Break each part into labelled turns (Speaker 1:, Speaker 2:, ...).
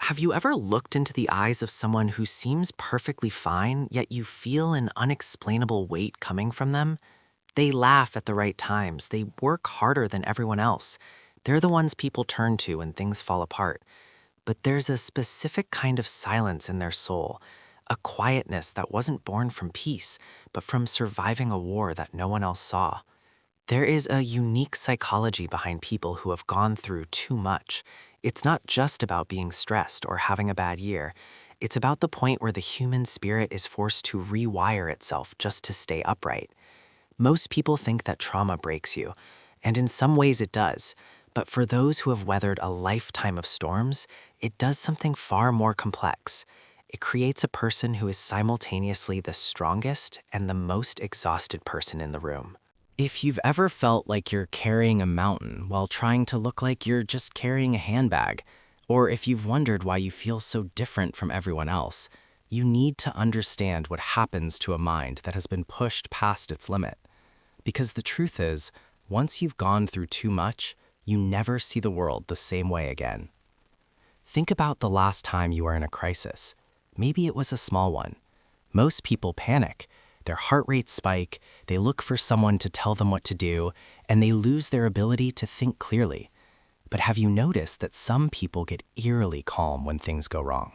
Speaker 1: Have you ever looked into the eyes of someone who seems perfectly fine, yet you feel an unexplainable weight coming from them? They laugh at the right times. They work harder than everyone else. They're the ones people turn to when things fall apart. But there's a specific kind of silence in their soul, a quietness that wasn't born from peace, but from surviving a war that no one else saw. There is a unique psychology behind people who have gone through too much. It's not just about being stressed or having a bad year. It's about the point where the human spirit is forced to rewire itself just to stay upright. Most people think that trauma breaks you, and in some ways it does. But for those who have weathered a lifetime of storms, it does something far more complex. It creates a person who is simultaneously the strongest and the most exhausted person in the room. If you've ever felt like you're carrying a mountain while trying to look like you're just carrying a handbag, or if you've wondered why you feel so different from everyone else, you need to understand what happens to a mind that has been pushed past its limit. Because the truth is, once you've gone through too much, you never see the world the same way again. Think about the last time you were in a crisis. Maybe it was a small one. Most people panic. Their heart rates spike, they look for someone to tell them what to do, and they lose their ability to think clearly. But have you noticed that some people get eerily calm when things go wrong?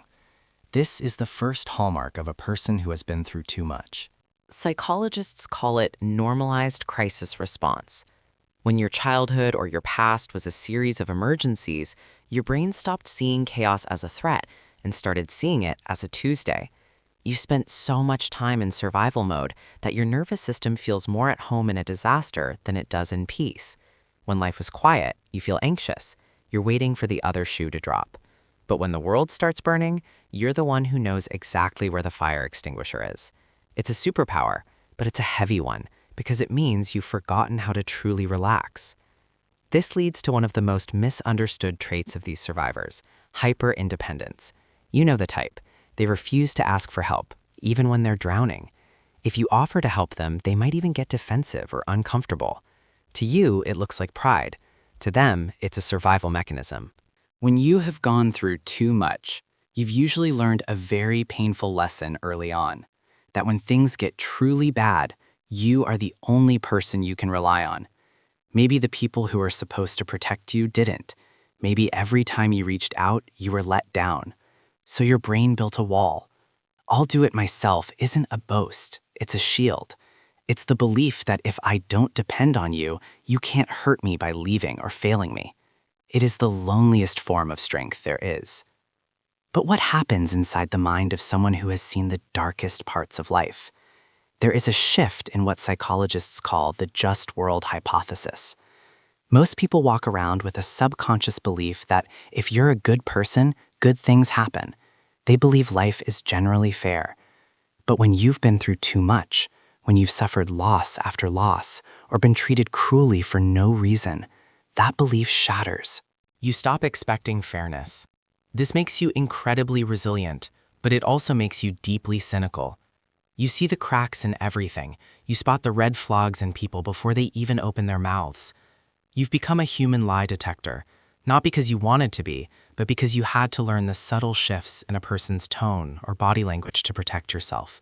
Speaker 1: This is the first hallmark of a person who has been through too much. Psychologists call it normalized crisis response. When your childhood or your past was a series of emergencies, your brain stopped seeing chaos as a threat and started seeing it as a Tuesday. You spent so much time in survival mode that your nervous system feels more at home in a disaster than it does in peace. When life was quiet, you feel anxious. You're waiting for the other shoe to drop. But when the world starts burning, you're the one who knows exactly where the fire extinguisher is. It's a superpower, but it's a heavy one because it means you've forgotten how to truly relax. This leads to one of the most misunderstood traits of these survivors, hyper-independence. You know the type. They refuse to ask for help, even when they're drowning. If you offer to help them, they might even get defensive or uncomfortable. To you, it looks like pride. To them, it's a survival mechanism. When you have gone through too much, you've usually learned a very painful lesson early on, that when things get truly bad, you are the only person you can rely on. Maybe the people who are supposed to protect you didn't. Maybe every time you reached out, you were let down. So your brain built a wall. I'll do it myself isn't a boast, it's a shield. It's the belief that if I don't depend on you, you can't hurt me by leaving or failing me. It is the loneliest form of strength there is. But what happens inside the mind of someone who has seen the darkest parts of life? There is a shift in what psychologists call the just world hypothesis. Most people walk around with a subconscious belief that if you're a good person, good things happen. They believe life is generally fair. But when you've been through too much, when you've suffered loss after loss, or been treated cruelly for no reason, that belief shatters. You stop expecting fairness. This makes you incredibly resilient, but it also makes you deeply cynical. You see the cracks in everything. You spot the red flags in people before they even open their mouths. You've become a human lie detector, not because you wanted to be, but because you had to learn the subtle shifts in a person's tone or body language to protect yourself.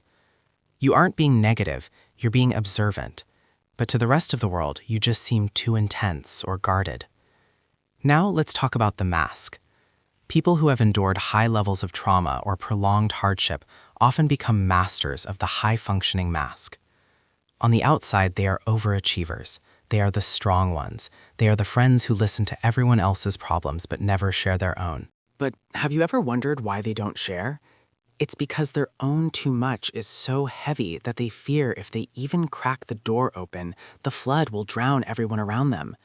Speaker 1: You aren't being negative, you're being observant. But to the rest of the world, you just seem too intense or guarded. Now let's talk about the mask. People who have endured high levels of trauma or prolonged hardship often become masters of the high-functioning mask. On the outside, they are overachievers. They are the strong ones. They are the friends who listen to everyone else's problems but never share their own. But have you ever wondered why they don't share? It's because their own too much is so heavy that they fear if they even crack the door open, the flood will drown everyone around them.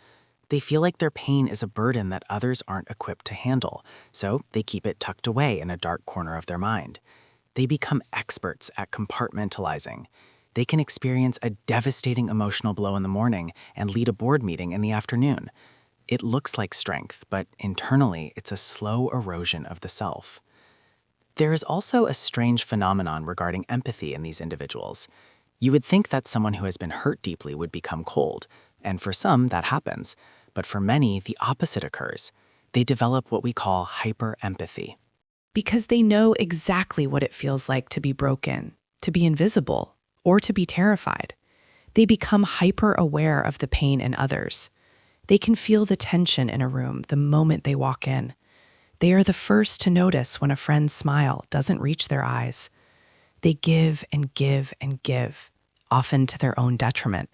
Speaker 1: They feel like their pain is a burden that others aren't equipped to handle, so they keep it tucked away in a dark corner of their mind. They become experts at compartmentalizing. They can experience a devastating emotional blow in the morning and lead a board meeting in the afternoon. It looks like strength, but internally it's a slow erosion of the self. There is also a strange phenomenon regarding empathy in these individuals. You would think that someone who has been hurt deeply would become cold, and for some that happens, but for many the opposite occurs. They develop what we call hyper-empathy.
Speaker 2: because they know exactly what it feels like to be broken, to be invisible, or to be terrified. They become hyper-aware of the pain in others. They can feel the tension in a room the moment they walk in. They are the first to notice when a friend's smile doesn't reach their eyes. They give and give and give, often to their own detriment.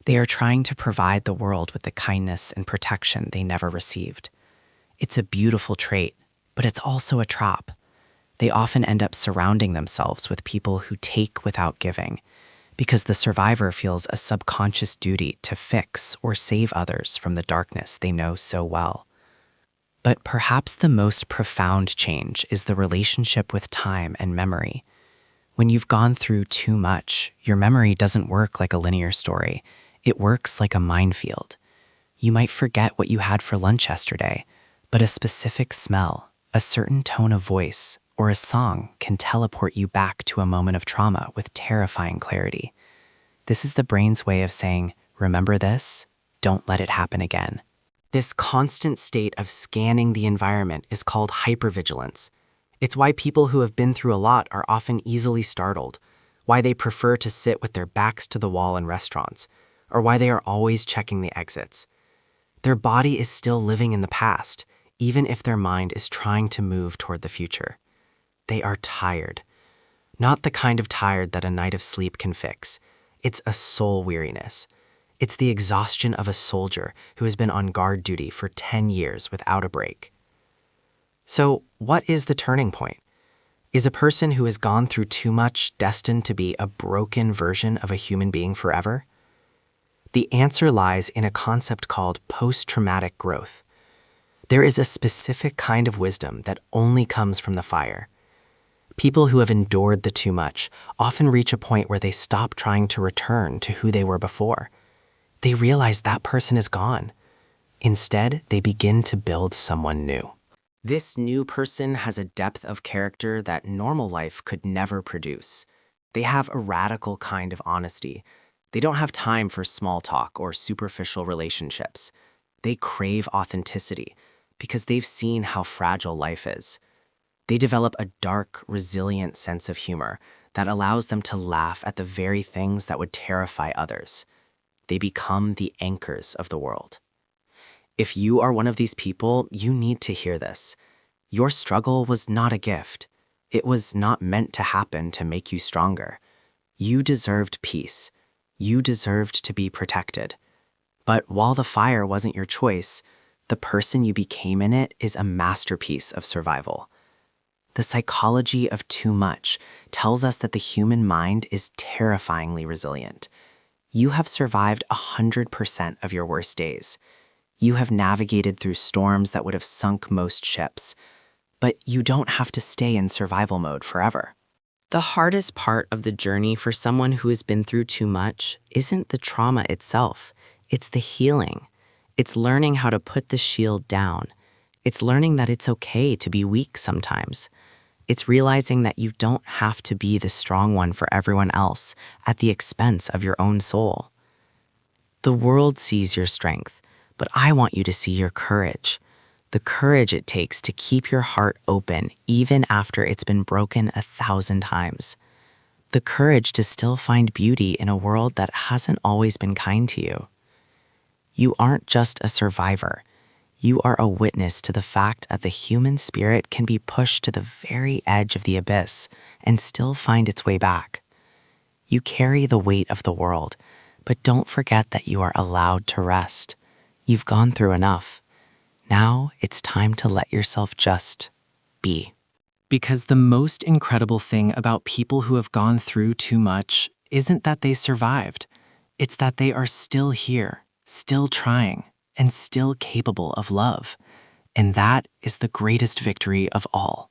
Speaker 2: They are trying to provide the world with the kindness and protection they never received. It's a beautiful trait, but it's also a trap. They often end up surrounding themselves with people who take without giving, because the survivor feels a subconscious duty to fix or save others from the darkness they know so well. But perhaps the most profound change is the relationship with time and memory. When you've gone through too much, your memory doesn't work like a linear story. It works like a minefield. You might forget what you had for lunch yesterday, but a specific smell, a certain tone of voice, or a song can teleport you back to a moment of trauma with terrifying clarity. This is the brain's way of saying, remember this? Don't let it happen again. This constant state of scanning the environment is called hypervigilance. It's why people who have been through a lot are often easily startled, why they prefer to sit with their backs to the wall in restaurants, or why they are always checking the exits. Their body is still living in the past, even if their mind is trying to move toward the future. They are tired. Not the kind of tired that a night of sleep can fix. It's a soul weariness. It's the exhaustion of a soldier who has been on guard duty for 10 years without a break. So, what is the turning point? Is a person who has gone through too much destined to be a broken version of a human being forever? The answer lies in a concept called post-traumatic growth. There is a specific kind of wisdom that only comes from the fire. People who have endured the too much often reach a point where they stop trying to return to who they were before. They realize that person is gone. Instead, they begin to build someone new. This new person has a depth of character that normal life could never produce. They have a radical kind of honesty. They don't have time for small talk or superficial relationships. They crave authenticity because they've seen how fragile life is. They develop a dark, resilient sense of humor that allows them to laugh at the very things that would terrify others. They become the anchors of the world. If you are one of these people, you need to hear this. Your struggle was not a gift. It was not meant to happen to make you stronger. You deserved peace. You deserved to be protected. But while the fire wasn't your choice, the person you became in it is a masterpiece of survival. The psychology of too much tells us that the human mind is terrifyingly resilient. You have survived 100% of your worst days. You have navigated through storms that would have sunk most ships. But you don't have to stay in survival mode forever. The hardest part of the journey for someone who has been through too much isn't the trauma itself. It's the healing. It's learning how to put the shield down. It's learning that it's okay to be weak sometimes. It's realizing that you don't have to be the strong one for everyone else at the expense of your own soul. The world sees your strength, but I want you to see your courage. The courage it takes to keep your heart open even after it's been broken 1,000 times. The courage to still find beauty in a world that hasn't always been kind to you. You aren't just a survivor. You are a witness to the fact that the human spirit can be pushed to the very edge of the abyss and still find its way back. You carry the weight of the world, but don't forget that you are allowed to rest. You've gone through enough. Now it's time to let yourself just be. Because the most incredible thing about people who have gone through too much isn't that they survived. It's that they are still here, still trying, and still capable of love. And that is the greatest victory of all.